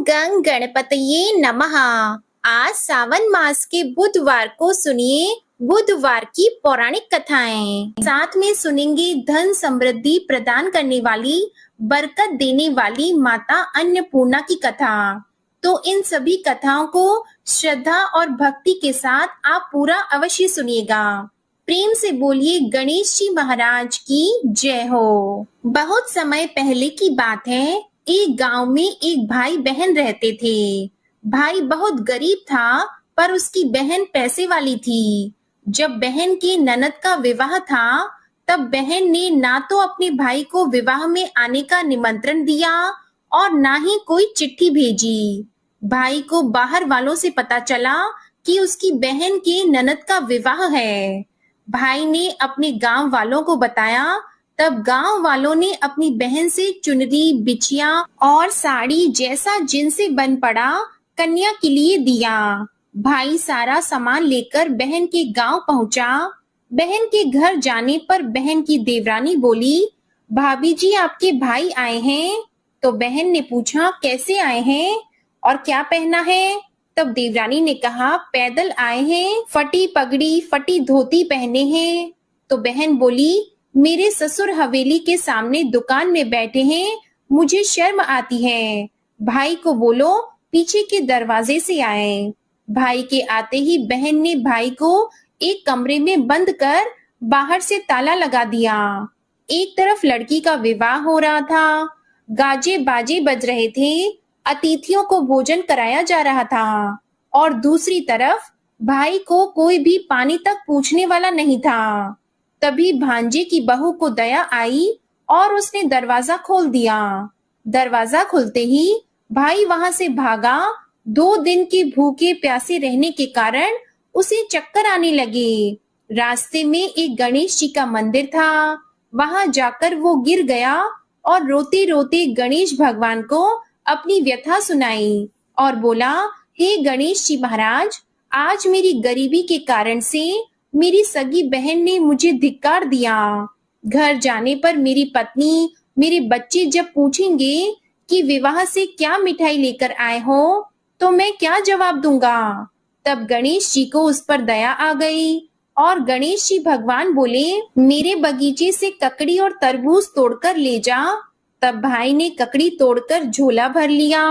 गंग गणपतये नमः। आज सावन मास के बुधवार को सुनिए बुधवार की पौराणिक कथाएं। साथ में सुनेंगे धन समृद्धि प्रदान करने वाली, बरकत देने वाली माता अन्नपूर्णा की कथा। तो इन सभी कथाओं को श्रद्धा और भक्ति के साथ आप पूरा अवश्य सुनिएगा। प्रेम से बोलिए गणेश जी महाराज की जय हो। बहुत समय पहले की बात है, एक गांव में एक भाई बहन रहते थे। भाई बहुत गरीब था, पर उसकी बहन पैसे वाली थी। जब बहन की ननद का विवाह था, तब बहन ने ना तो अपने भाई को विवाह में आने का निमंत्रण दिया और ना ही कोई चिट्ठी भेजी। भाई को बाहर वालों से पता चला कि उसकी बहन के ननद का विवाह है। भाई ने अपने गांव वालों को बताया। तब गांव वालों ने अपनी बहन से चुनरी, बिछिया और साड़ी जैसा जिनसे बन पड़ा कन्या के लिए दिया। भाई सारा सामान लेकर बहन के गांव पहुंचा। बहन के घर जाने पर बहन की देवरानी बोली, भाभी जी आपके भाई आए हैं। तो बहन ने पूछा, कैसे आए हैं और क्या पहना है? तब देवरानी ने कहा, पैदल आए हैं, फटी पगड़ी फटी धोती पहने हैं। तो बहन बोली, मेरे ससुर हवेली के सामने दुकान में बैठे हैं, मुझे शर्म आती है। भाई को बोलो पीछे के दरवाजे से आए। भाई के आते ही बहन ने भाई को एक कमरे में बंद कर बाहर से ताला लगा दिया। एक तरफ लड़की का विवाह हो रहा था, गाजे बाजे बज रहे थे, अतिथियों को भोजन कराया जा रहा था, और दूसरी तरफ भाई को कोई भी पानी तक पूछने वाला नहीं था। तभी भांजे की बहू को दया आई और उसने दरवाजा खोल दिया। दरवाजा खुलते ही भाई वहां से भागा। 2 दिन के भूखे प्यासे रहने के कारण उसे चक्कर आने लगे। रास्ते में एक गणेश जी का मंदिर था, वहां जाकर वो गिर गया और रोते रोते गणेश भगवान को अपनी व्यथा सुनाई और बोला, हे गणेश जी महाराज, आज मेरी गरीबी के कारण से मेरी सगी बहन ने मुझे धिक्कार दिया। घर जाने पर मेरी पत्नी, मेरे बच्चे जब पूछेंगे कि विवाह से क्या मिठाई लेकर आए हो, तो मैं क्या जवाब दूंगा? तब गणेश जी को उस पर दया आ गई और गणेश जी भगवान बोले, मेरे बगीचे से ककड़ी और तरबूज तोड़कर ले जा। तब भाई ने ककड़ी तोड़कर झोला भर लिया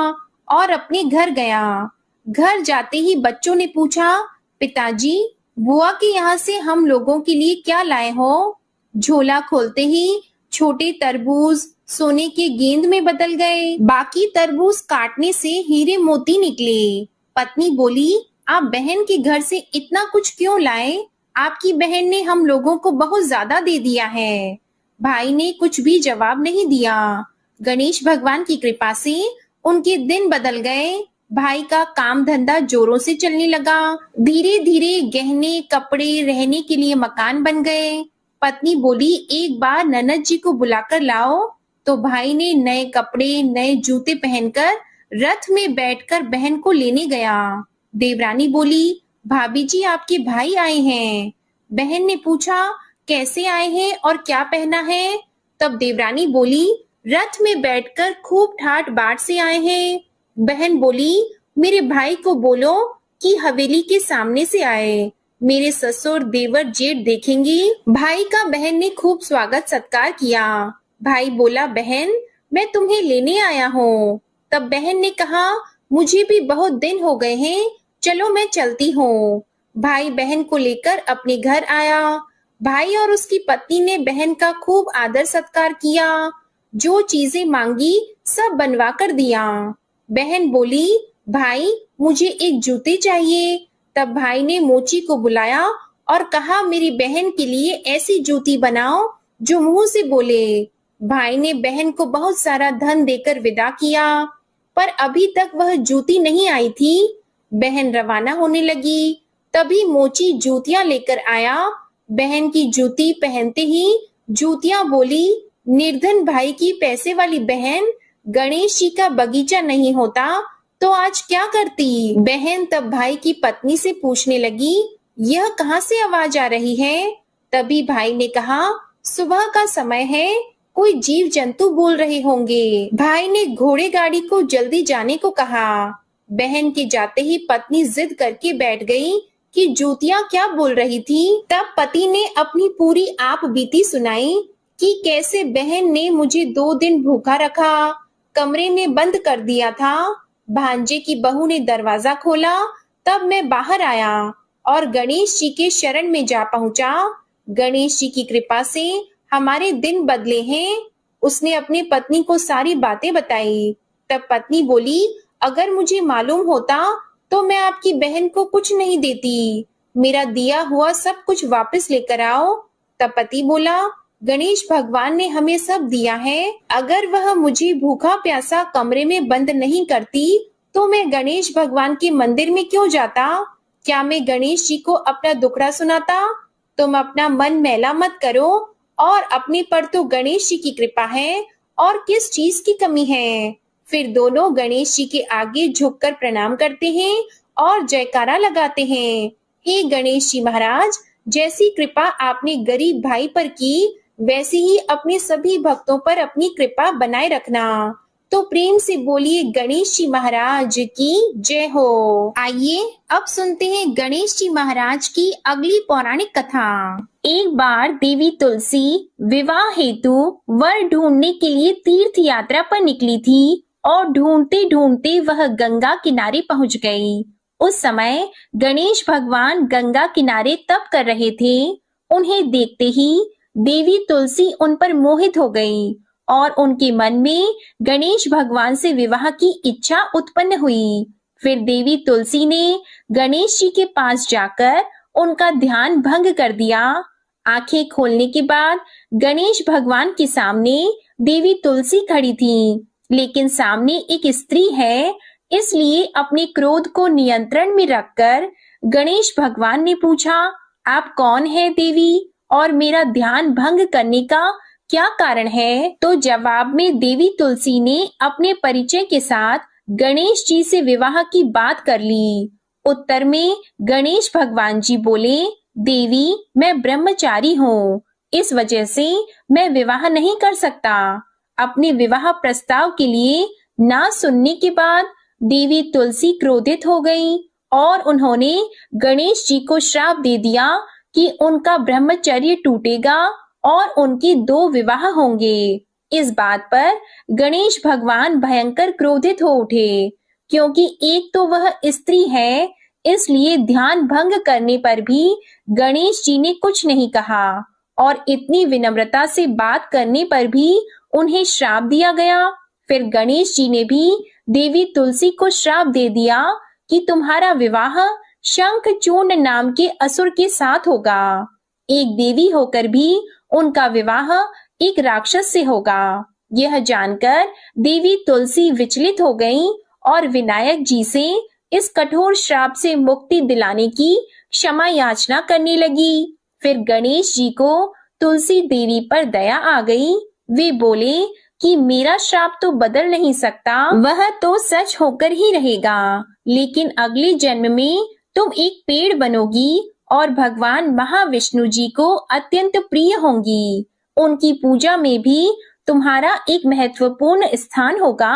और अपने घर गया। घर जाते ही बच्चों ने पूछा, पिताजी बुआ के यहाँ से हम लोगों के लिए क्या लाए हो? झोला खोलते ही छोटे तरबूज सोने के गेंद में बदल गए। बाकी तरबूज काटने से हीरे मोती निकले। पत्नी बोली, आप बहन के घर से इतना कुछ क्यों लाए? आपकी बहन ने हम लोगों को बहुत ज्यादा दे दिया है। भाई ने कुछ भी जवाब नहीं दिया। गणेश भगवान की कृपा से उनके दिन बदल गए। भाई का काम धंधा जोरों से चलने लगा। धीरे धीरे गहने, कपड़े, रहने के लिए मकान बन गए। पत्नी बोली, एक बार ननद जी को बुलाकर लाओ। तो भाई ने नए कपड़े, नए जूते पहनकर रथ में बैठकर बहन को लेने गया। देवरानी बोली, भाभी जी आपके भाई आए हैं। बहन ने पूछा, कैसे आए हैं और क्या पहना है? तब देवरानी बोली, रथ में बैठकर खूब ठाट बाट से आए हैं। बहन बोली, मेरे भाई को बोलो कि हवेली के सामने से आए, मेरे ससुर देवर जेठ देखेंगे। भाई का बहन ने खूब स्वागत सत्कार किया। भाई बोला, बहन मैं तुम्हें लेने आया हूँ। तब बहन ने कहा, मुझे भी बहुत दिन हो गए हैं, चलो मैं चलती हूँ। भाई बहन को लेकर अपने घर आया। भाई और उसकी पत्नी ने बहन का खूब आदर सत्कार किया। जो चीजें मांगी सब बनवा कर दिया। बहन बोली, भाई मुझे एक जूते चाहिए। तब भाई ने मोची को बुलाया और कहा, मेरी बहन के लिए ऐसी जूती बनाओ जो मुंह से बोले। भाई ने बहन को बहुत सारा धन देकर विदा किया, पर अभी तक वह जूती नहीं आई थी। बहन रवाना होने लगी। तभी मोची जूतियां लेकर आया। बहन की जूती पहनते ही जूतियां बोली, निर्धन भाई की पैसे वाली बहन, गणेश जी का बगीचा नहीं होता तो आज क्या करती? बहन तब भाई की पत्नी से पूछने लगी, यह कहाँ से आवाज आ रही है? तभी भाई ने कहा, सुबह का समय है, कोई जीव जंतु बोल रहे होंगे। भाई ने घोड़े गाड़ी को जल्दी जाने को कहा। बहन के जाते ही पत्नी जिद करके बैठ गई कि जूतियां क्या बोल रही थी। तब पति ने अपनी पूरी आप बीती सुनाई कि कैसे बहन ने मुझे 2 दिन भूखा रखा, कमरे में बंद कर दिया था। भांजे की बहू ने दरवाजा खोला, तब मैं बाहर आया और गणेश जी के शरण में जा पहुंचा। गणेश जी की कृपा से हमारे दिन बदले हैं। उसने अपनी पत्नी को सारी बातें बताई। तब पत्नी बोली, अगर मुझे मालूम होता तो मैं आपकी बहन को कुछ नहीं देती। मेरा दिया हुआ सब कुछ वापस लेकर आओ। तब पति बोला, गणेश भगवान ने हमें सब दिया है। अगर वह मुझे भूखा प्यासा कमरे में बंद नहीं करती तो मैं गणेश भगवान के मंदिर में क्यों जाता? क्या मैं गणेश जी को अपना दुखड़ा सुनाता? तुम अपना मन मैला मत करो और अपने पर तो गणेश जी की कृपा है और किस चीज की कमी है। फिर दोनों गणेश जी के आगे झुककर प्रणाम करते हैं और जयकारा लगाते हैं। हे गणेश जी महाराज, जैसी कृपा आपने गरीब भाई पर की, वैसे ही अपने सभी भक्तों पर अपनी कृपा बनाए रखना। तो प्रेम से बोलिए गणेश जी महाराज की जय हो। आइए अब सुनते हैं गणेश जी महाराज की अगली पौराणिक कथा। एक बार देवी तुलसी विवाह हेतु वर ढूंढने के लिए तीर्थ यात्रा पर निकली थी और ढूंढते ढूंढते वह गंगा किनारे पहुंच गई। उस समय गणेश भगवान गंगा किनारे तप कर रहे थे। उन्हें देखते ही देवी तुलसी उन पर मोहित हो गई और उनके मन में गणेश भगवान से विवाह की इच्छा उत्पन्न हुई। फिर देवी तुलसी ने गणेश जी के पास जाकर उनका ध्यान भंग कर दिया। आंखें खोलने के बाद गणेश भगवान के सामने देवी तुलसी खड़ी थी, लेकिन सामने एक स्त्री है, इसलिए अपने क्रोध को नियंत्रण में रखकर गणेश भगवान ने पूछा, आप कौन है देवी और मेरा ध्यान भंग करने का क्या कारण है? तो जवाब में देवी तुलसी ने अपने परिचय के साथ गणेश जी से विवाह की बात कर ली। उत्तर में गणेश भगवान जी बोले, देवी मैं ब्रह्मचारी हूँ, इस वजह से मैं विवाह नहीं कर सकता। अपने विवाह प्रस्ताव के लिए ना सुनने के बाद देवी तुलसी क्रोधित हो गई और उन्होंने गणेश जी को श्राप दे दिया कि उनका ब्रह्मचर्य टूटेगा और उनके 2 विवाह होंगे। इस बात पर गणेश भगवान भयंकर क्रोधित हो उठे, क्योंकि एक तो वह स्त्री है, इसलिए ध्यान भंग करने पर भी गणेश जी ने कुछ नहीं कहा और इतनी विनम्रता से बात करने पर भी उन्हें श्राप दिया गया। फिर गणेश जी ने भी देवी तुलसी को श्राप दे दिया कि तुम्हारा विवाह शंखचूर्ण नाम के असुर के साथ होगा। एक देवी होकर भी उनका विवाह एक राक्षस से होगा। यह जानकर देवी तुलसी विचलित हो गई और विनायक जी से इस कठोर श्राप से मुक्ति दिलाने की क्षमा याचना करने लगी। फिर गणेश जी को तुलसी देवी पर दया आ गई। वे बोले कि मेरा श्राप तो बदल नहीं सकता, वह तो सच होकर ही रहेगा, लेकिन अगले जन्म में तुम एक पेड़ बनोगी और भगवान महाविष्णु जी को अत्यंत प्रिय होंगी। उनकी पूजा में भी तुम्हारा एक महत्वपूर्ण स्थान होगा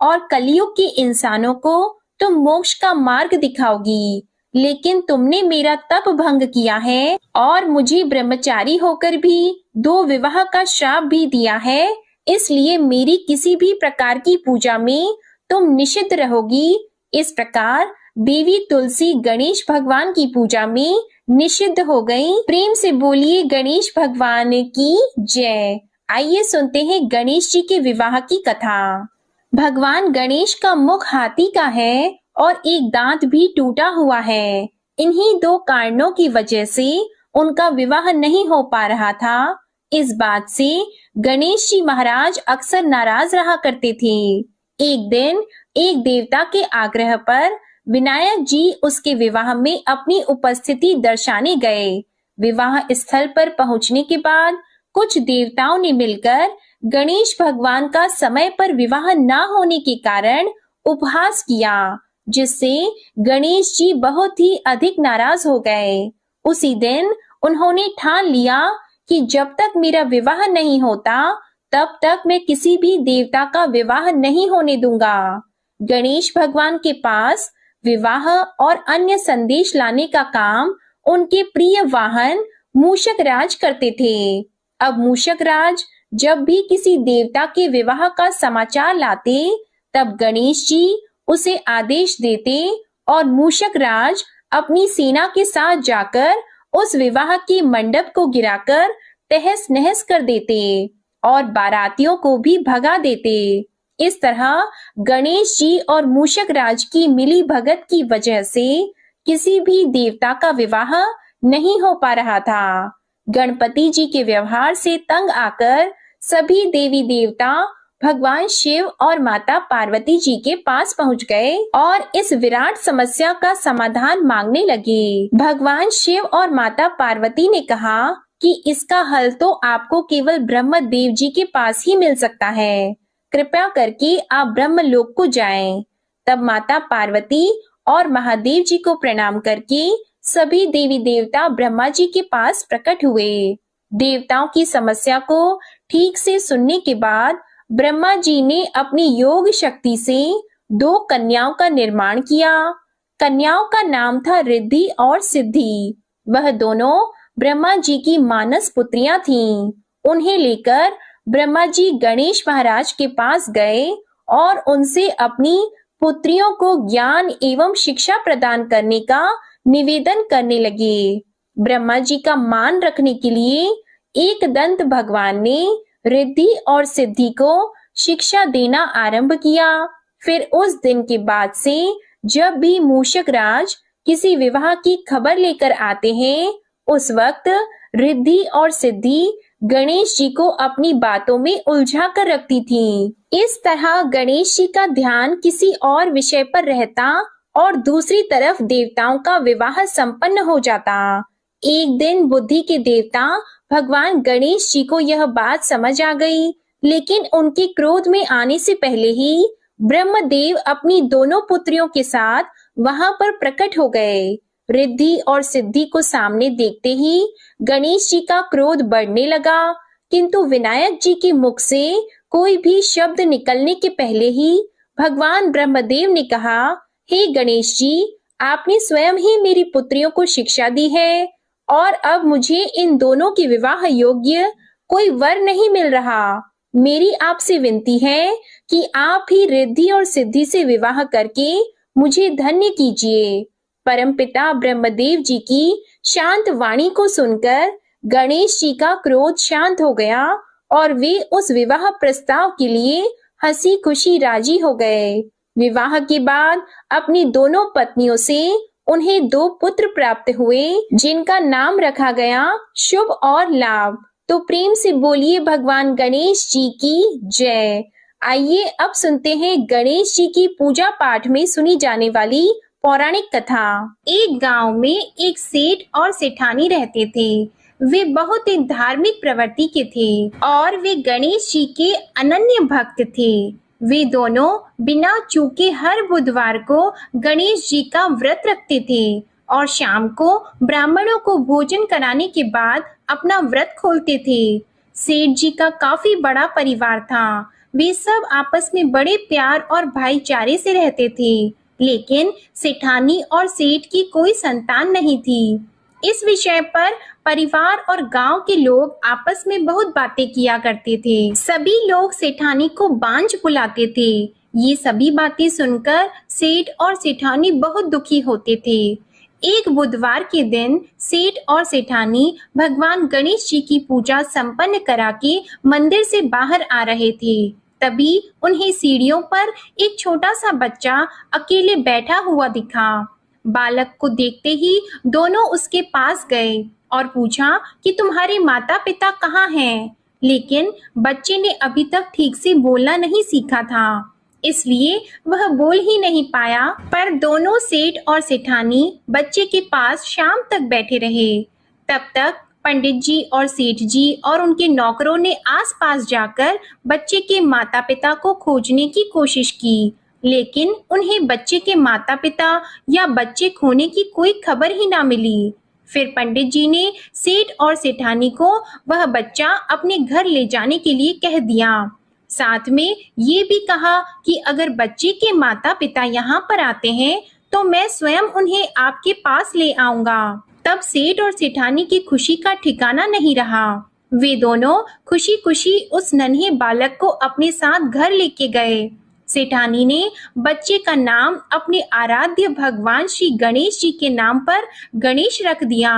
और कलयुग के इंसानों को तुम मोक्ष का मार्ग दिखाओगी। लेकिन तुमने मेरा तप भंग किया है और मुझे ब्रह्मचारी होकर भी 2 विवाह का श्राप भी दिया है, इसलिए मेरी किसी भी प्रकार की पूजा में तुम निषिद्ध रहोगी। इस प्रकार देवी तुलसी गणेश भगवान की पूजा में निषिद्ध हो गई। प्रेम से बोलिए गणेश भगवान की जय। आइए सुनते हैं गणेश जी के विवाह की कथा। भगवान गणेश का मुख हाथी का है और एक दांत भी टूटा हुआ है। इन्हीं 2 कारणों की वजह से उनका विवाह नहीं हो पा रहा था। इस बात से गणेश जी महाराज अक्सर नाराज रहा करते थे। एक दिन एक देवता के आग्रह पर विनायक जी उसके विवाह में अपनी उपस्थिति दर्शाने गए। विवाह स्थल पर पहुंचने के बाद कुछ देवताओं ने मिलकर गणेश भगवान का समय पर विवाह न होने के कारण उपहास किया, जिससे गणेश जी बहुत ही अधिक नाराज हो गए। उसी दिन उन्होंने ठान लिया कि जब तक मेरा विवाह नहीं होता तब तक मैं किसी भी देवता का विवाह नहीं होने दूंगा। गणेश भगवान के पास विवाह और अन्य संदेश लाने का काम उनके प्रिय वाहन मूषक राज करते थे। अब मूषक राज जब भी किसी देवता के विवाह का समाचार लाते, तब गणेश जी उसे आदेश देते और मूषक राज अपनी सेना के साथ जाकर उस विवाह के मंडप को गिराकर तहस नहस कर देते और बारातियों को भी भगा देते। इस तरह गणेश जी और मूषक राज की मिली भगत की वजह से किसी भी देवता का विवाह नहीं हो पा रहा था। गणपति जी के व्यवहार से तंग आकर सभी देवी देवता भगवान शिव और माता पार्वती जी के पास पहुंच गए और इस विराट समस्या का समाधान मांगने लगे। भगवान शिव और माता पार्वती ने कहा कि इसका हल तो आपको केवल ब्रह्मदेव जी के पास ही मिल सकता है। कृपया करके आप ब्रह्मलोक को जाएं। तब माता पार्वती और महादेव जी को प्रणाम करके सभी देवी देवता ब्रह्मा जी के पास प्रकट हुए। देवताओं की समस्या को ठीक से सुनने के बाद ब्रह्मा जी ने अपनी योग शक्ति से 2 कन्याओं का निर्माण किया। कन्याओं का नाम था रिद्धि और सिद्धि। वह दोनों ब्रह्मा जी की मानस पुत्रियां थीं। उन्हें लेकर ब्रह्मा जी गणेश महाराज के पास गए और उनसे अपनी पुत्रियों को ज्ञान एवं शिक्षा प्रदान करने का निवेदन करने लगे। ब्रह्मा जी का मान रखने के लिए एकदंत भगवान ने रिद्धि और सिद्धि को शिक्षा देना आरंभ किया। फिर उस दिन के बाद से जब भी मूषक राज किसी विवाह की खबर लेकर आते हैं, उस वक्त रिद्धि और सिद्धि गणेश जी को अपनी बातों में उलझा कर रखती थीं। इस तरह गणेश जी का ध्यान किसी और विषय पर रहता और दूसरी तरफ देवताओं का विवाह संपन्न हो जाता। एक दिन बुद्धि के देवता भगवान गणेश जी को यह बात समझ आ गई, लेकिन उनके क्रोध में आने से पहले ही ब्रह्मदेव अपनी दोनों पुत्रियों के साथ वहां पर प्रकट हो गए। रिद्धि और सिद्धि को सामने देखते ही गणेश जी का क्रोध बढ़ने लगा, किंतु विनायक जी के मुख से कोई भी शब्द निकलने के पहले ही भगवान ब्रह्मदेव ने कहा, हे गणेश जी, आपने स्वयं ही मेरी पुत्रियों को शिक्षा दी है और अब मुझे इन दोनों के विवाह योग्य कोई वर नहीं मिल रहा। मेरी आपसे विनती है कि आप ही रिद्धि और सिद्धि से विवाह करके मुझे धन्य कीजिए। परमपिता ब्रह्मदेव जी की शांत वाणी को सुनकर गणेश जी का क्रोध शांत हो गया और वे उस विवाह प्रस्ताव के लिए हंसी खुशी राजी हो गए। विवाह के बाद अपनी दोनों पत्नियों से उन्हें 2 पुत्र प्राप्त हुए, जिनका नाम रखा गया शुभ और लाभ। तो प्रेम से बोलिए भगवान गणेश जी की जय। आइए अब सुनते हैं गणेश जी की पूजा पाठ में सुनी जाने वाली पौराणिक कथा। एक गांव में एक सेठ और सेठानी रहते थे। वे बहुत ही धार्मिक प्रवृत्ति के थे और वे गणेश जी के अनन्य भक्त थे। वे दोनों बिना चूके हर बुधवार को गणेश जी का व्रत रखते थे और शाम को ब्राह्मणों को भोजन कराने के बाद अपना व्रत खोलते थे। सेठ जी का काफी बड़ा परिवार था। वे सब आपस में बड़े प्यार और भाईचारे से रहते थे, लेकिन सेठानी और सेठ की कोई संतान नहीं थी। इस विषय पर परिवार और गांव के लोग आपस में बहुत बातें किया करते थे। सभी लोग सेठानी को बांझ बुलाते थे। ये सभी बातें सुनकर सेठ और सेठानी बहुत दुखी होते थे। एक बुधवार के दिन सेठ और सेठानी भगवान गणेश जी की पूजा संपन्न करा के मंदिर से बाहर आ रहे थे। तभी उन्हें सीढ़ियों पर एक छोटा सा बच्चा अकेले बैठा हुआ दिखा। बालक को देखते ही दोनों उसके पास गए और पूछा कि तुम्हारे माता पिता कहाँ हैं? लेकिन बच्चे ने अभी तक ठीक से बोलना नहीं सीखा था, इसलिए वह बोल ही नहीं पाया। पर दोनों सेठ और सेठानी बच्चे के पास शाम तक बैठे रहे। तब तक पंडित जी और सेठ जी और उनके नौकरों ने आसपास जाकर बच्चे के माता पिता को खोजने की कोशिश की, लेकिन उन्हें बच्चे के माता पिता या बच्चे खोने की कोई खबर ही ना मिली। फिर पंडित जी ने सेठ और सेठानी को वह बच्चा अपने घर ले जाने के लिए कह दिया। साथ में ये भी कहा कि अगर बच्चे के माता पिता यहाँ पर आते हैं तो मैं स्वयं उन्हें आपके पास ले आऊंगा। तब सेठ और सेठानी की खुशी का ठिकाना नहीं रहा। वे दोनों खुशी खुशी उस नन्हे बालक को अपने साथ घर लेके गए। सेठानी ने बच्चे का नाम अपने आराध्य भगवान श्री गणेश जी के नाम पर गणेश रख दिया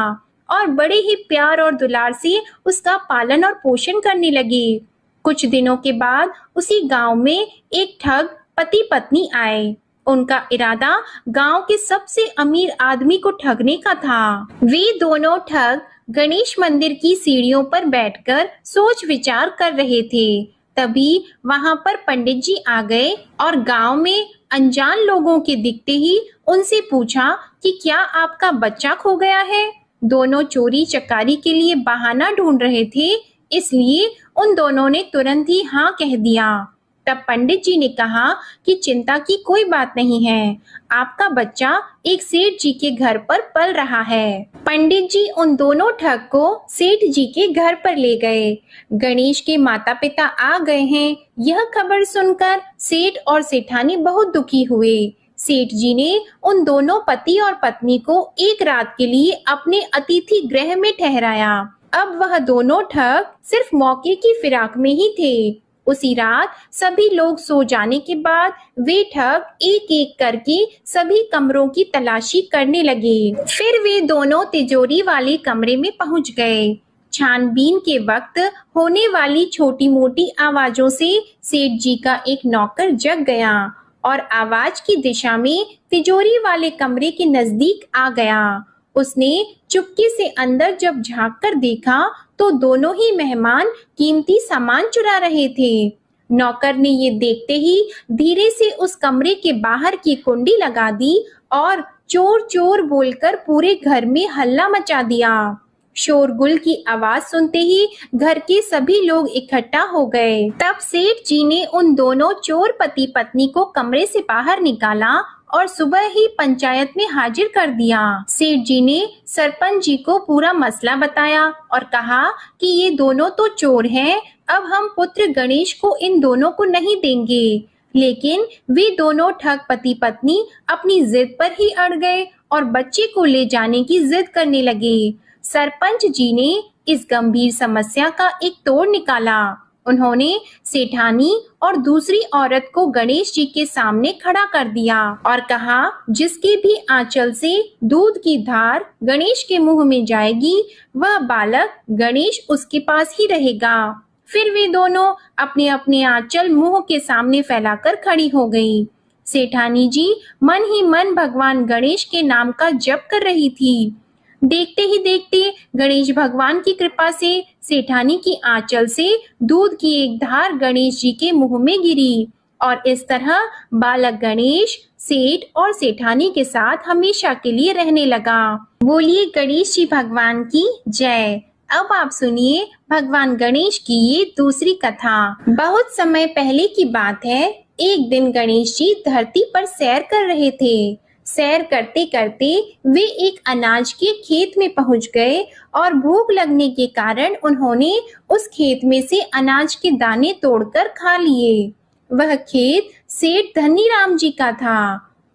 और बड़े ही प्यार और दुलार से उसका पालन और पोषण करने लगे। कुछ दिनों के बाद उसी गांव में एक ठग पति पत्नी आए। उनका इरादा गांव के सबसे अमीर आदमी को ठगने का था। वे दोनों ठग गणेश मंदिर की सीढ़ियों पर बैठकर सोच विचार कर रहे थे। तभी वहां पर पंडित जी आ गए और गांव में अनजान लोगों के दिखते ही उनसे पूछा कि क्या आपका बच्चा खो गया है। दोनों चोरी चकारी के लिए बहाना ढूंढ रहे थे, इसलिए उन दोनों ने तुरंत ही हाँ कह दिया। तब पंडित जी ने कहा कि चिंता की कोई बात नहीं है, आपका बच्चा एक सेठ जी के घर पर पल रहा है। पंडित जी उन दोनों ठग को सेठ जी के घर पर ले गए। गणेश के माता पिता आ गए हैं, यह खबर सुनकर सेठ और सेठानी बहुत दुखी हुए। सेठ जी ने उन दोनों पति और पत्नी को एक रात के लिए अपने अतिथि गृह में ठहराया। अब वह दोनों ठग सिर्फ मौके की फिराक में ही थे। उसी रात सभी लोग सो जाने के बाद वे ठग एक एक करके सभी कमरों की तलाशी करने लगे। फिर वे दोनों तिजोरी वाले कमरे में पहुंच गए। छानबीन के वक्त होने वाली छोटी मोटी आवाजों से सेठ जी का एक नौकर जग गया और आवाज की दिशा में तिजोरी वाले कमरे के नजदीक आ गया। उसने चुपके से अंदर जब झांक कर देखा तो दोनों ही मेहमान कीमती सामान चुरा रहे थे। नौकर ने ये देखते ही धीरे से उस कमरे के बाहर की कुंडी लगा दी और चोर चोर बोलकर पूरे घर में हल्ला मचा दिया। शोरगुल की आवाज सुनते ही घर के सभी लोग इकट्ठा हो गए। तब सेठ जी ने उन दोनों चोर पति पत्नी को कमरे से बाहर निकाला और सुबह ही पंचायत में हाजिर कर दिया। सेठ जी ने सरपंच जी को पूरा मसला बताया और कहा कि ये दोनों तो चोर हैं, अब हम पुत्र गणेश को इन दोनों को नहीं देंगे। लेकिन वे दोनों ठग पति पत्नी अपनी जिद पर ही अड़ गए और बच्चे को ले जाने की जिद करने लगे। सरपंच जी ने इस गंभीर समस्या का एक तोड़ निकाला। उन्होंने सेठानी और दूसरी औरत को गणेश जी के सामने खड़ा कर दिया और कहा, जिसके भी आंचल से दूध की धार गणेश के मुंह में जाएगी, वह बालक गणेश उसके पास ही रहेगा। फिर वे दोनों अपने अपने आंचल मुंह के सामने फैलाकर खड़ी हो गई। सेठानी जी मन ही मन भगवान गणेश के नाम का जप कर रही थी। देखते ही देखते गणेश भगवान की कृपा से सेठानी की आंचल से दूध की एक धार गणेश जी के मुंह में गिरी और इस तरह बालक गणेश सेठ और सेठानी के साथ हमेशा के लिए रहने लगा। बोलिए गणेश जी भगवान की जय। अब आप सुनिए भगवान गणेश की ये दूसरी कथा। बहुत समय पहले की बात है। एक दिन गणेश जी धरती पर सैर कर रहे थे। सैर करते करते वे एक अनाज के खेत में पहुंच गए और भूख लगने के कारण उन्होंने उस खेत में से अनाज के दाने तोड़कर खा लिए। वह खेत सेठ धनीराम जी का था।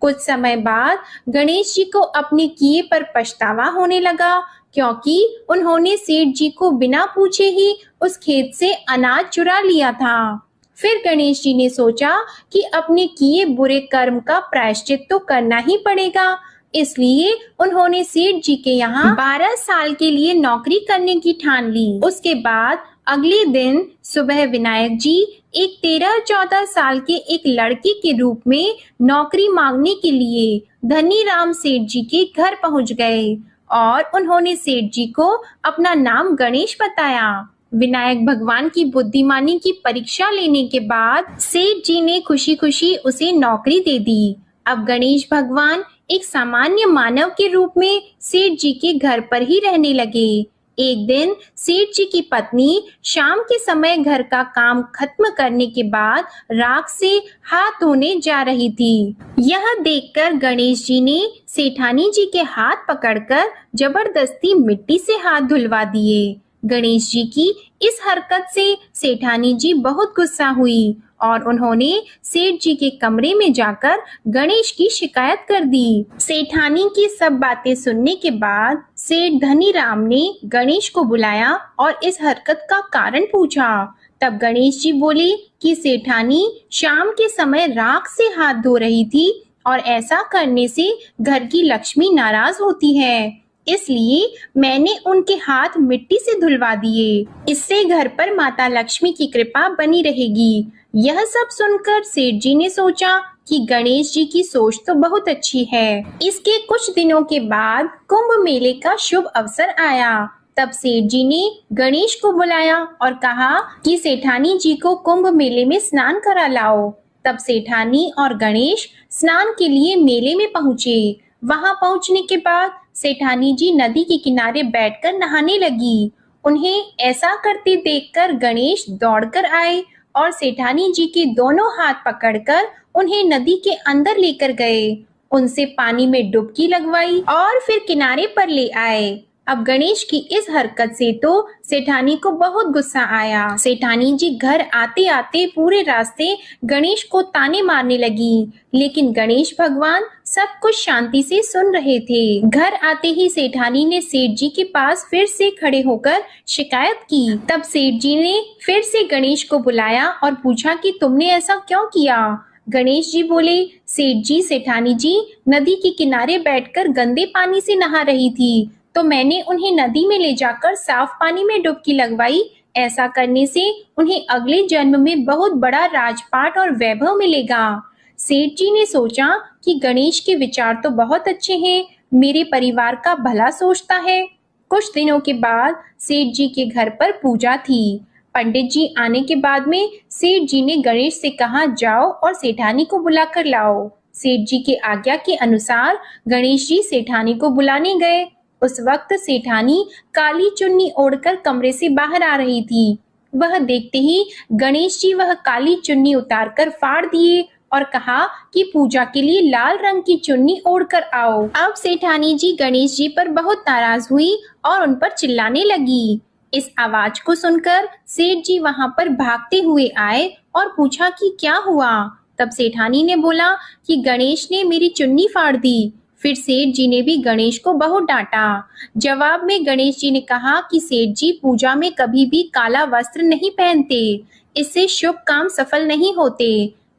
कुछ समय बाद गणेश जी को अपने किए पर पछतावा होने लगा, क्योंकि उन्होंने सेठ जी को बिना पूछे ही उस खेत से अनाज चुरा लिया था। फिर गणेश जी ने सोचा कि अपने किए बुरे कर्म का प्रायश्चित तो करना ही पड़ेगा, इसलिए उन्होंने सेठ जी के यहाँ 12 साल के लिए नौकरी करने की ठान ली। उसके बाद अगले दिन सुबह विनायक जी एक 13-14 साल के एक लड़के के रूप में नौकरी मांगने के लिए धनीराम सेठ जी के घर पहुंच गए और उन्होंने सेठ जी को अपना नाम गणेश बताया। विनायक भगवान की बुद्धिमानी की परीक्षा लेने के बाद सेठ जी ने खुशी खुशी उसे नौकरी दे दी। अब गणेश भगवान एक सामान्य मानव के रूप में सेठ जी के घर पर ही रहने लगे। एक दिन सेठ जी की पत्नी शाम के समय घर का काम खत्म करने के बाद राख से हाथ धोने जा रही थी। यह देखकर गणेश जी ने सेठानी जी के हाथ पकड़कर जबरदस्ती मिट्टी से हाथ धुलवा दिए। गणेश जी की इस हरकत से सेठानी जी बहुत गुस्सा हुई और उन्होंने सेठ जी के कमरे में जाकर गणेश की शिकायत कर दी। सेठानी की सब बातें सुनने के बाद सेठ धनीराम ने गणेश को बुलाया और इस हरकत का कारण पूछा। तब गणेश जी बोले कि सेठानी शाम के समय राख से हाथ धो रही थी और ऐसा करने से घर की लक्ष्मी नाराज होती है, इसलिए मैंने उनके हाथ मिट्टी से धुलवा दिए। इससे घर पर माता लक्ष्मी की कृपा बनी रहेगी। यह सब सुनकर सेठ जी ने सोचा कि गणेश जी की सोच तो बहुत अच्छी है। इसके कुछ दिनों के बाद कुंभ मेले का शुभ अवसर आया। तब सेठ जी ने गणेश को बुलाया और कहा कि सेठानी जी को कुंभ मेले में स्नान करा लाओ। तब सेठानी और गणेश स्नान के लिए मेले में पहुंचे। वहां पहुंचने के बाद सेठानी जी नदी के किनारे बैठकर नहाने लगी। उन्हें ऐसा करते देखकर गणेश दौड़कर आए और सेठानी जी के दोनों हाथ पकड़कर उन्हें नदी के अंदर लेकर गए, उनसे पानी में डुबकी लगवाई और फिर किनारे पर ले आए। अब गणेश की इस हरकत से तो सेठानी को बहुत गुस्सा आया। सेठानी जी घर आते आते पूरे रास्ते गणेश को ताने मारने लगी, लेकिन गणेश भगवान सब कुछ शांति से सुन रहे थे। घर आते ही सेठानी ने सेठ जी के पास फिर से खड़े होकर शिकायत की। तब सेठ जी ने फिर से गणेश को बुलाया और पूछा कि तुमने ऐसा क्यों किया। गणेश जी बोले, सेठ जी सेठानी जी नदी के किनारे बैठकर गंदे पानी से नहा रही थी, तो मैंने उन्हें नदी में ले जाकर साफ पानी में डुबकी लगवाई। ऐसा करने से उन्हें अगले जन्म में बहुत बड़ा राजपाट और वैभव मिलेगा। सेठ जी ने सोचा कि गणेश के विचार तो बहुत अच्छे हैं, मेरे परिवार का भला सोचता है। कुछ दिनों के बाद सेठ जी के घर पर पूजा थी। पंडित जी आने के बाद में सेठ जी ने गणेश से कहा, जाओ और सेठानी को बुलाकर लाओ। सेठ जी के आज्ञा के अनुसार गणेश जी सेठानी को बुलाने गए। उस वक्त सेठानी काली चुन्नी ओढ़कर कमरे से बाहर आ रही थी। वह देखते ही गणेश जी वह काली चुन्नी उतारकर फाड़ दिए और कहा कि पूजा के लिए लाल रंग की चुन्नी ओढ़कर आओ। अब सेठानी जी गणेश जी पर बहुत नाराज हुई और उन पर चिल्लाने लगी। इस आवाज को सुनकर सेठ जी वहां पर भागते हुए आए और पूछा कि क्या हुआ। तब सेठानी ने बोला कि गणेश ने मेरी चुन्नी फाड़ दी। फिर सेठ जी ने भी गणेश को बहुत डांटा। जवाब में गणेश जी ने कहा कि सेठ जी पूजा में कभी भी काला वस्त्र नहीं पहनते, इससे शुभ काम सफल नहीं होते,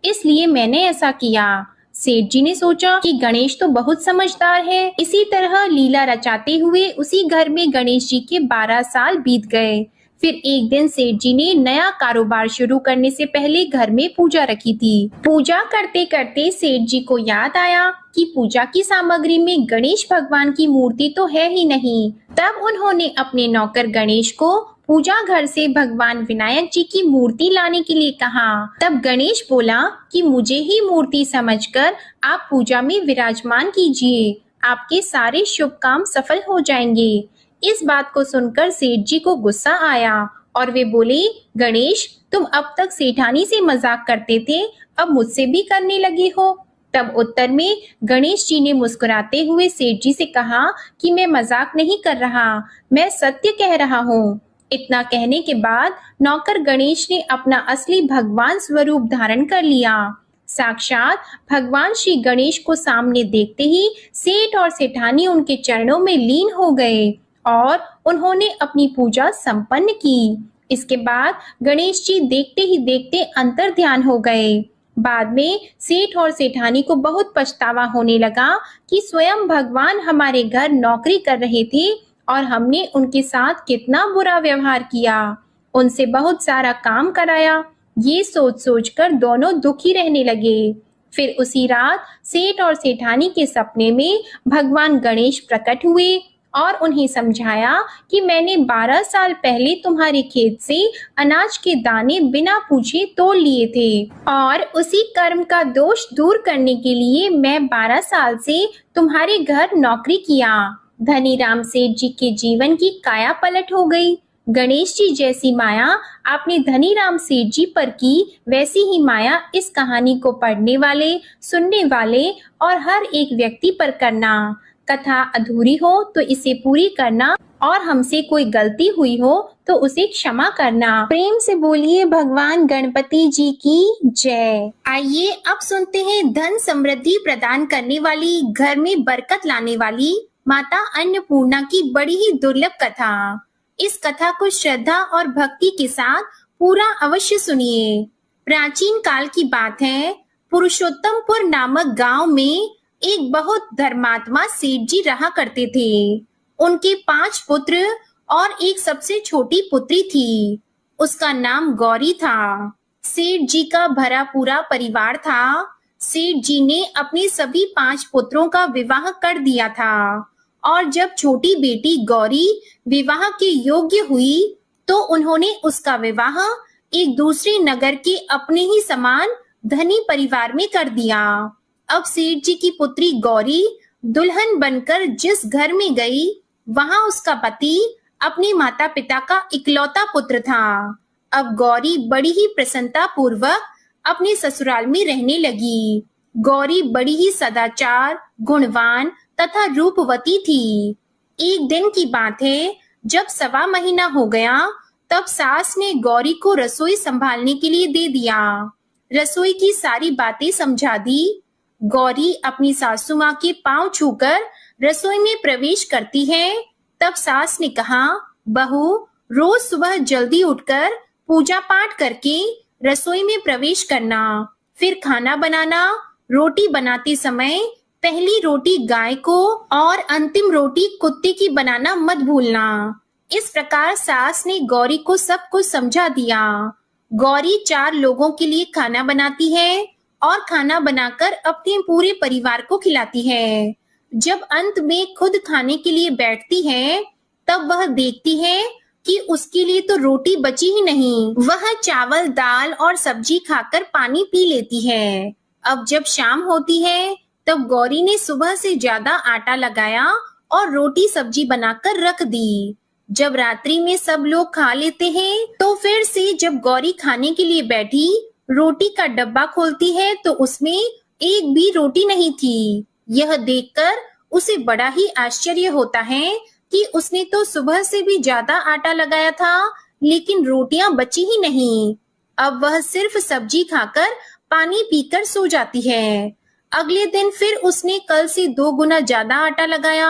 इसलिए मैंने ऐसा किया। सेठ जी ने सोचा कि गणेश तो बहुत समझदार है। इसी तरह लीला रचाते हुए उसी घर में गणेश जी के 12 साल बीत गए। फिर एक दिन सेठ जी ने नया कारोबार शुरू करने से पहले घर में पूजा रखी थी। पूजा करते करते सेठ जी को याद आया कि पूजा की सामग्री में गणेश भगवान की मूर्ति तो है ही नहीं। तब उन्होंने अपने नौकर गणेश को पूजा घर से भगवान विनायक जी की मूर्ति लाने के लिए कहा। तब गणेश बोला कि मुझे ही मूर्ति समझकर आप पूजा में विराजमान कीजिए, आपके सारे शुभ काम सफल हो जाएंगे। इस बात को सुनकर सेठ जी को गुस्सा आया और वे बोले, गणेश तुम अब तक सेठानी से मजाक करते थे, अब मुझसे भी करने लगे हो। तब उत्तर में गणेश जी ने मुस्कुराते हुए सेठ जी से कहा कि मैं मजाक नहीं कर रहा, मैं सत्य कह रहा हूँ। इतना कहने के बाद नौकर गणेश ने अपना असली भगवान स्वरूप धारण कर लिया। साक्षात भगवान श्री गणेश को सामने देखते ही सेठ और सेठानी उनके चरणों में लीन हो गए और उन्होंने अपनी पूजा संपन्न की। इसके बाद गणेश जी देखते ही देखते अंतर ध्यान हो गए। बाद में सेठ और सेठानी को बहुत पछतावा होने लगा कि स्वयं भगवान हमारे घर नौकरी कर रहे थे और हमने उनके साथ कितना बुरा व्यवहार किया, उनसे बहुत सारा काम कराया। ये सोच सोचकर दोनों दुखी रहने लगे। फिर उसी रात सेठ और सेठानी के सपने में भगवान गणेश प्रकट हुए और उन्हें समझाया कि मैंने 12 साल पहले तुम्हारे खेत से अनाज के दाने बिना पूछे तोड़ लिए थे और उसी कर्म का दोष दूर करने के लिए मैं 12 साल से तुम्हारे घर नौकरी किया। धनीराम सेठ जी के जीवन की काया पलट हो गई। गणेश जी जैसी माया आपने धनीराम सेठ जी पर की, वैसी ही माया इस कहानी को पढ़ने वाले, सुनने वाले और हर एक व्यक्ति पर करना। कथा अधूरी हो तो इसे पूरी करना और हमसे कोई गलती हुई हो तो उसे क्षमा करना। प्रेम से बोलिए भगवान गणपति जी की जय। आइए अब सुनते हैं धन समृद्धि प्रदान करने वाली, घर में बरकत लाने वाली माता अन्नपूर्णा की बड़ी ही दुर्लभ कथा। इस कथा को श्रद्धा और भक्ति के साथ पूरा अवश्य सुनिए। प्राचीन काल की बात है। पुरुषोत्तमपुर नामक गांव में एक बहुत धर्मात्मा सेठ जी रहा करते थे। उनके 5 पुत्र और एक सबसे छोटी पुत्री थी। उसका नाम गौरी था। सेठ जी का भरा पूरा परिवार था। सेठ जी ने अपने सभी 5 पुत्रों का विवाह कर दिया था और जब छोटी बेटी गौरी विवाह के योग्य हुई तो उन्होंने उसका विवाह एक दूसरे नगर के अपने ही समान धनी परिवार में कर दिया। अब सेठ जी की पुत्री गौरी दुल्हन बनकर जिस घर में गई, वहां उसका पति अपने माता पिता का इकलौता पुत्र था। अब गौरी बड़ी ही प्रसन्नता पूर्वक अपने ससुराल में रहने लगी। गौरी बड़ी ही सदाचार, गुणवान तथा रूपवती थी। एक दिन की बात है, जब 1.25 महीना हो गया, तब सास ने गौरी को रसोई संभालने के लिए दे दिया। रसोई की सारी बातें समझा दी। गौरी अपनी सासू माँ के पांव छूकर रसोई में प्रवेश करती है। तब सास ने कहा, बहू, रोज सुबह जल्दी उठकर पूजा पाठ करके रसोई में प्रवेश करना, फिर खाना बनाना। रोटी बनाते समय पहली रोटी गाय को और अंतिम रोटी कुत्ते की बनाना मत भूलना। इस प्रकार सास ने गौरी को सब कुछ समझा दिया। गौरी 4 लोगों के लिए खाना बनाती है और खाना बनाकर अपने पूरे परिवार को खिलाती है। जब अंत में खुद खाने के लिए बैठती है, तब वह देखती है कि उसके लिए तो रोटी बची ही नहीं। वह चावल, दाल और सब्जी खाकर पानी पी लेती है। अब जब शाम होती है, तब गौरी ने सुबह से ज्यादा आटा लगाया और रोटी सब्जी बनाकर रख दी। जब रात्रि में सब लोग खा लेते हैं, तो फिर से जब गौरी खाने के लिए बैठी, रोटी का डब्बा खोलती है तो उसमें एक भी रोटी नहीं थी। यह देखकर उसे बड़ा ही आश्चर्य होता है कि उसने तो सुबह से भी ज्यादा आटा लगाया था, लेकिन रोटियां बची ही नहीं। अब वह सिर्फ सब्जी खाकर पानी पीकर सो जाती है। अगले दिन फिर उसने कल से 2 गुना ज्यादा आटा लगाया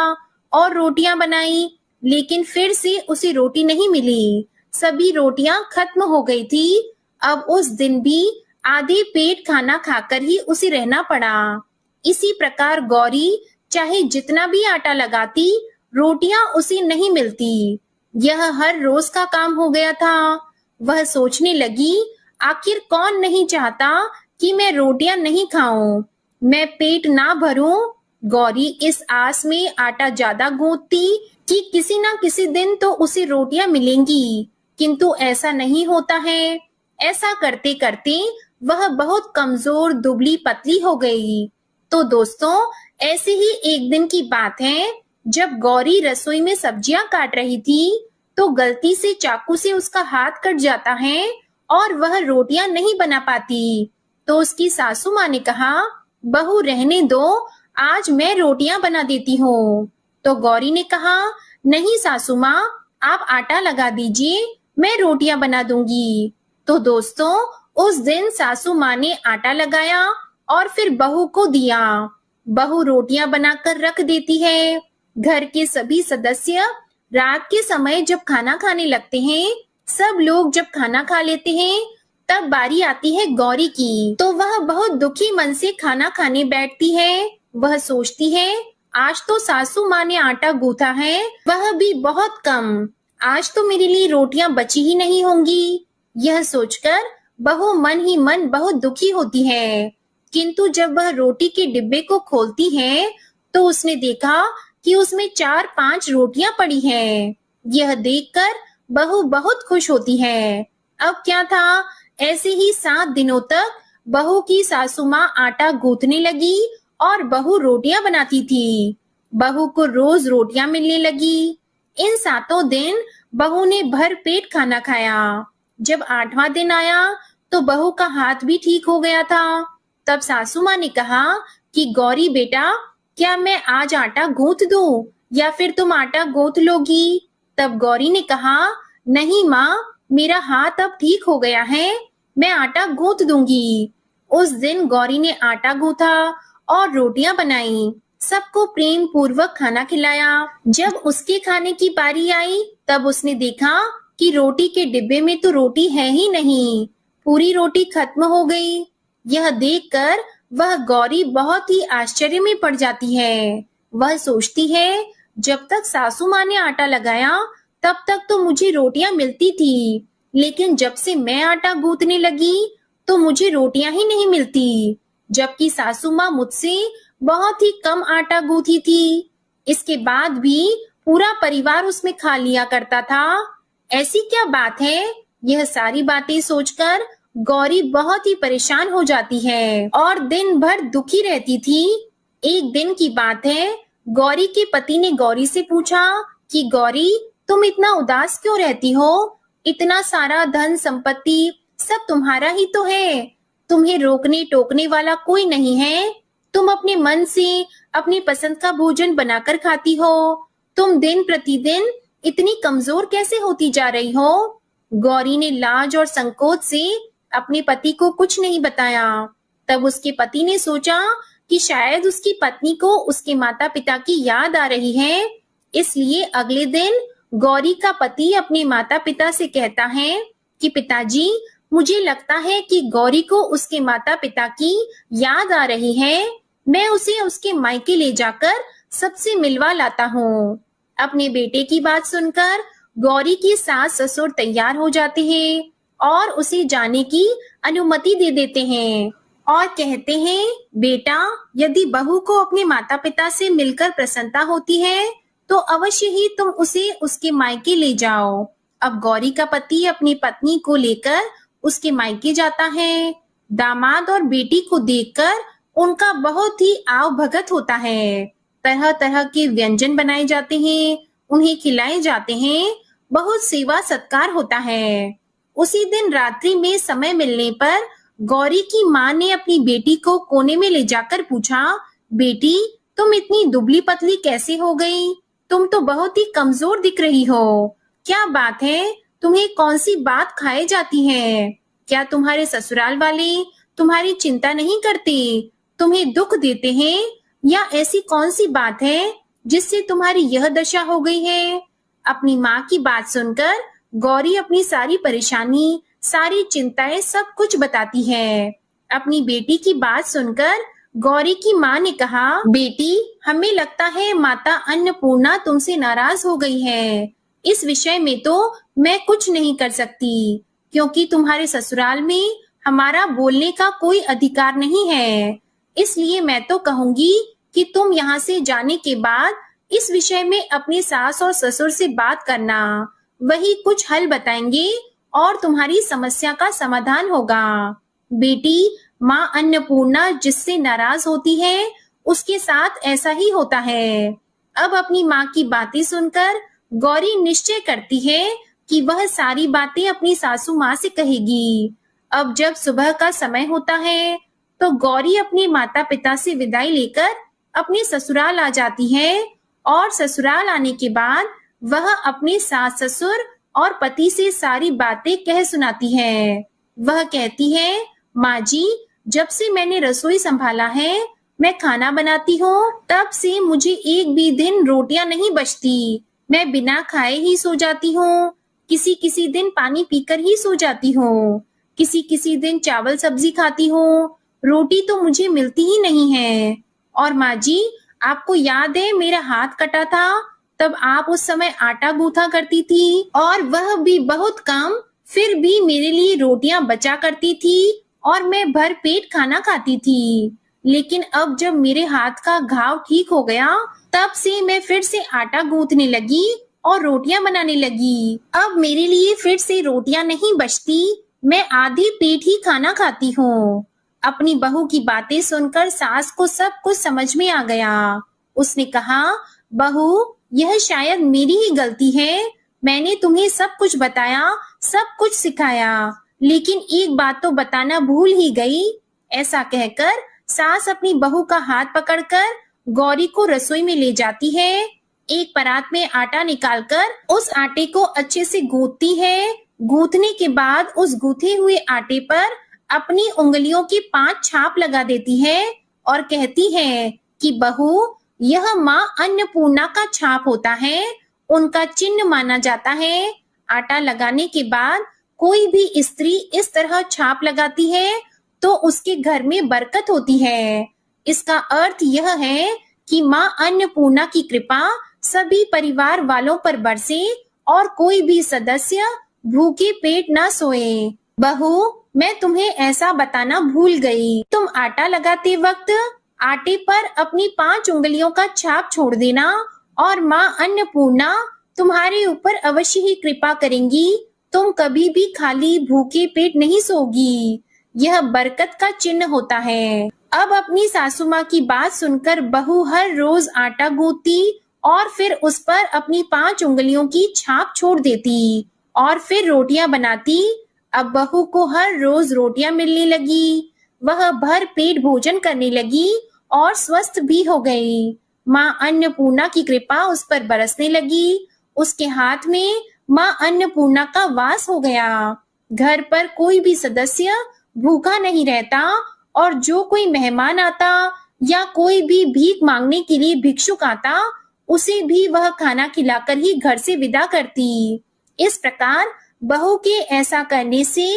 और रोटियां बनाई, लेकिन फिर से उसे रोटी नहीं मिली। सभी रोटियां खत्म हो गई थी। अब उस दिन भी आधे पेट खाना खाकर ही उसे रहना पड़ा। इसी प्रकार गौरी चाहे जितना भी आटा लगाती, रोटियां उसे नहीं मिलती। यह हर रोज का काम हो गया था। वह सोचने लगी, आखिर कौन नहीं चाहता कि मैं रोटियां नहीं खाऊं, मैं पेट ना भरूं। गौरी इस आस में आटा ज्यादा गूंथती कि किसी ना किसी दिन तो उसे रोटियां मिलेंगी, किंतु ऐसा नहीं होता है। ऐसा करते करते वह बहुत कमजोर, दुबली पतली हो गई। तो दोस्तों, ऐसे ही एक दिन की बात है, जब गौरी रसोई में सब्जियां काट रही थी, तो गलती से चाकू से उसका हाथ कट जाता है और वह रोटियां नहीं बना पाती। तो उसकी सासू माँ ने कहा, बहू रहने दो, आज मैं रोटियां बना देती हूँ। तो गौरी ने कहा, नहीं सासू माँ, आप आटा लगा दीजिए, मैं रोटियां बना दूंगी। तो दोस्तों, उस दिन सासू माँ ने आटा लगाया और फिर बहू को दिया। बहू रोटियां बनाकर रख देती है। घर के सभी सदस्य रात के समय जब खाना खाने लगते हैं, सब लोग जब खाना खा लेते हैं, तब बारी आती है गौरी की। तो वह बहुत दुखी मन से खाना खाने बैठती है। वह सोचती है, आज तो सासू माँ ने आटा गूंथा है, वह भी बहुत कम। आज तो मेरे लिए रोटियां बची ही नहीं होंगी। यह सोचकर बहू मन ही मन बहुत दुखी होती है। किंतु जब वह रोटी के डिब्बे को खोलती है, तो उसने देखा कि उसमें 4-5 रोटियां पड़ी हैं। यह देखकर बहू बहुत खुश होती है। अब क्या था, ऐसे ही 7 दिनों तक बहू की सासू माँ आटा गूंथने लगी और बहू रोटियां बनाती थी। बहू को रोज रोटियां मिलने लगी। इन 7 दिन बहू ने भर पेट खाना खाया। जब 8वां दिन आया तो बहू का हाथ भी ठीक हो गया था। तब सासू माँ ने कहा कि गौरी बेटा, क्या मैं आज आटा गूंथ दूं या फिर तुम आटा गूंथ लोगी? तब गौरी ने कहा, नहीं माँ, मेरा हाथ अब ठीक हो गया है, मैं आटा गूंथ दूंगी। उस दिन गौरी ने आटा गूंथा और रोटियां बनाई, सबको प्रेम पूर्वक खाना खिलाया। जब उसके खाने की बारी आई तब उसने देखा कि रोटी के डिब्बे में तो रोटी है ही नहीं, पूरी रोटी खत्म हो गई। यह देखकर वह गौरी बहुत ही आश्चर्य में पड़ जाती है। वह सोचती है, जब तक सासू माँ ने आटा लगाया तब तक तो मुझे रोटियां मिलती थी, लेकिन जब से मैं आटा गूंथने लगी तो मुझे रोटियां ही नहीं मिलती, जबकि सासू माँ मुझसे बहुत ही कम आटा गूंथी थी। इसके बाद भी पूरा परिवार उसमें खा लिया करता था। ऐसी क्या बात है? यह सारी बातें सोचकर गौरी बहुत ही परेशान हो जाती है और दिन भर दुखी रहती थी। एक दिन की बात है, गौरी के पति ने गौरी से पूछा कि गौरी, तुम इतना उदास क्यों रहती हो? इतना सारा धन संपत्ति सब तुम्हारा ही तो है, तुम्हें रोकने टोकने वाला कोई नहीं है। तुम अपने मन से अपनी पसंद का भोजन बनाकर खाती हो, तुम दिन प्रतिदिन इतनी कमजोर कैसे होती जा रही हो? गौरी ने लाज और संकोच से अपने पति को कुछ नहीं बताया। तब उसके पति ने सोचा कि शायद उसकी पत्नी को उसके माता पिता की याद आ रही है, इसलिए अगले दिन गौरी का पति अपने माता पिता से कहता है कि पिताजी, मुझे लगता है कि गौरी को उसके माता पिता की याद आ रही है, मैं उसे उसके मायके ले जाकर सबसे मिलवा लाता हूँ। अपने बेटे की बात सुनकर गौरी की सास ससुर तैयार हो जाते हैं और उसे जाने की अनुमति दे देते हैं और कहते हैं, बेटा, यदि बहू को अपने माता पिता से मिलकर प्रसन्नता होती है तो अवश्य ही तुम उसे उसके मायके ले जाओ। अब गौरी का पति अपनी पत्नी को लेकर उसके मायके जाता है। दामाद और बेटी को देखकर उनका बहुत ही आव भगत होता है। तरह तरह के व्यंजन बनाए जाते हैं, उन्हें खिलाए जाते हैं, बहुत सेवा सत्कार होता है। उसी दिन रात्रि में समय मिलने पर गौरी की माँ ने अपनी बेटी को कोने में ले जाकर पूछा, बेटी, तुम इतनी दुबली पतली कैसे हो गई? तुम तो बहुत ही कमजोर दिख रही हो। क्या बात है? तुम्हें कौन सी बात खाए जाती है? क्या तुम्हारे ससुराल वाले तुम्हारी चिंता नहीं करते, तुम्हें दुख देते हैं, या ऐसी कौन सी बात है जिससे तुम्हारी यह दशा हो गई है? अपनी माँ की बात सुनकर गौरी अपनी सारी परेशानी, सारी चिंताएं सब कुछ बताती है। अपनी बेटी की बात सुनकर गौरी की माँ ने कहा, बेटी, हमें लगता है माता अन्नपूर्णा तुमसे नाराज हो गई है। इस विषय में तो मैं कुछ नहीं कर सकती, क्योंकि तुम्हारे ससुराल में हमारा बोलने का कोई अधिकार नहीं है। इसलिए मैं तो कहूंगी कि तुम यहाँ से जाने के बाद इस विषय में अपनी सास और ससुर से बात करना, वही कुछ हल बताएंगे और तुम्हारी समस्या का समाधान होगा। बेटी, माँ अन्नपूर्णा जिससे नाराज होती है उसके साथ ऐसा ही होता है। अब अपनी माँ की बातें सुनकर गौरी निश्चय करती है कि वह सारी बातें अपनी सासू माँ से कहेगी। अब जब सुबह का समय होता है तो गौरी अपने माता पिता से विदाई लेकर अपने ससुराल आ जाती है और ससुराल आने के बाद वह अपने सास ससुर और पति से सारी बातें कह सुनाती है। वह कहती है, माँ जी, जब से मैंने रसोई संभाला है, मैं खाना बनाती हूँ, तब से मुझे एक भी दिन रोटियां नहीं बचती। मैं बिना खाए ही सो जाती हूँ, किसी किसी दिन पानी पीकर ही सो जाती हूँ, किसी किसी दिन चावल सब्जी खाती हूँ, रोटी तो मुझे मिलती ही नहीं है। और माँ जी, आपको याद है मेरा हाथ कटा था, तब आप उस समय आटा गूंथा करती थी और वह भी बहुत कम, फिर भी मेरे लिए रोटियां बचा करती थी और मैं भर पेट खाना खाती थी। लेकिन अब जब मेरे हाथ का घाव ठीक हो गया, तब से मैं फिर से आटा गूंथने लगी और रोटियां बनाने लगी। अब मेरे लिए फिर से रोटियां नहीं बचती, मैं आधी पेट ही खाना खाती हूँ। अपनी बहू की बातें सुनकर सास को सब कुछ समझ में आ गया। उसने कहा, बहू, यह शायद मेरी ही गलती है। मैंने तुम्हें सब कुछ बताया, सब कुछ सिखाया, लेकिन एक बात तो बताना भूल ही गई। ऐसा कहकर सास अपनी बहू का हाथ पकड़कर गौरी को रसोई में ले जाती है। एक परात में आटा निकालकर उस आटे को अच्छे से गूंथती है। गूंथने के बाद उस गूंथे हुए आटे पर अपनी उंगलियों की 5 छाप लगा देती है और कहती है कि बहू, यह माँ अन्नपूर्णा का छाप होता है, उनका चिन्ह माना जाता है। आटा लगाने के बाद कोई भी स्त्री इस तरह छाप लगाती है तो उसके घर में बरकत होती है। इसका अर्थ यह है कि माँ अन्नपूर्णा की कृपा सभी परिवार वालों पर बरसे और कोई भी सदस्य भूखे पेट न सोए। बहू, मैं तुम्हें ऐसा बताना भूल गई। तुम आटा लगाते वक्त आटे पर अपनी 5 उंगलियों का छाप छोड़ देना और माँ अन्नपूर्णा तुम्हारे ऊपर अवश्य ही कृपा करेंगी। तुम कभी भी खाली भूखे पेट नहीं सोगी। यह बरकत का चिन्ह होता है। अब अपनी सासू माँ की बात सुनकर बहू हर रोज आटा गूंथती और फिर उस पर अपनी 5 उंगलियों की छाप छोड़ देती और फिर रोटियां बनाती। अब बहू को हर रोज रोटियां मिलने लगी। वह भर पेट भोजन करने लगी और स्वस्थ भी हो गई। माँ अन्नपूर्णा की कृपा उस पर बरसने लगी। उसके हाथ में माँ अन्नपूर्णा का वास हो गया। घर पर कोई भी सदस्य भूखा नहीं रहता और जो कोई मेहमान आता या कोई भी भीख मांगने के लिए भिक्षुक आता, उसे भी वह खाना खिलाकर ही घर से विदा करती। इस प्रकार बहू के ऐसा करने से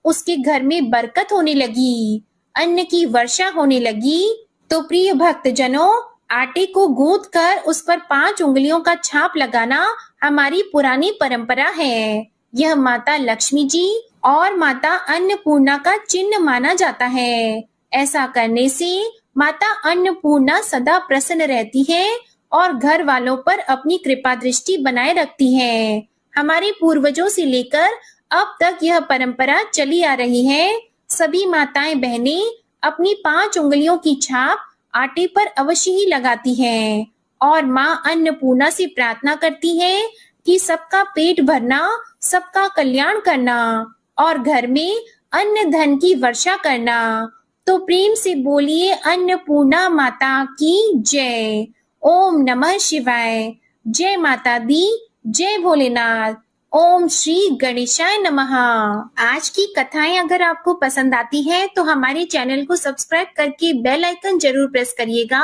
उसके घर में बरकत होने लगी, अन्न की वर्षा होने लगी। तो प्रिय भक्तजनों, आटे को गूंथ कर उस पर 5 उंगलियों का छाप लगाना हमारी पुरानी परंपरा है। यह माता लक्ष्मी जी और माता अन्नपूर्णा का चिन्ह माना जाता है। ऐसा करने से माता अन्नपूर्णा सदा प्रसन्न रहती है और घर वालों पर अपनी कृपा दृष्टि बनाए रखती है। हमारे पूर्वजों से लेकर अब तक यह परंपरा चली आ रही है। सभी माताएं बहनें अपनी 5 उंगलियों की छाप आटे पर अवश्य ही लगाती हैं और माँ अन्नपूर्णा से प्रार्थना करती है कि सबका पेट भरना, सबका कल्याण करना और घर में अन्न धन की वर्षा करना। तो प्रेम से बोलिए अन्नपूर्णा माता की जय। ओम नमः शिवाय। जय माता दी, जय भोलेनाथ। ओम श्री गणेशाय नमः। आज की कथाएं अगर आपको पसंद आती हैं तो हमारे चैनल को सब्सक्राइब करके बेल आइकन जरूर प्रेस करिएगा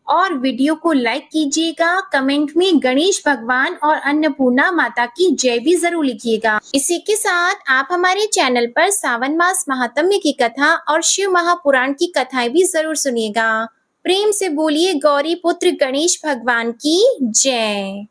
और वीडियो को लाइक कीजिएगा। कमेंट में गणेश भगवान और अन्नपूर्णा माता की जय भी जरूर लिखिएगा। इसी के साथ आप हमारे चैनल पर सावन मास महात्म्य की कथा और शिव महापुराण की कथाएं भी जरूर सुनिएगा। प्रेम से बोलिए गौरी पुत्र गणेश भगवान की जय।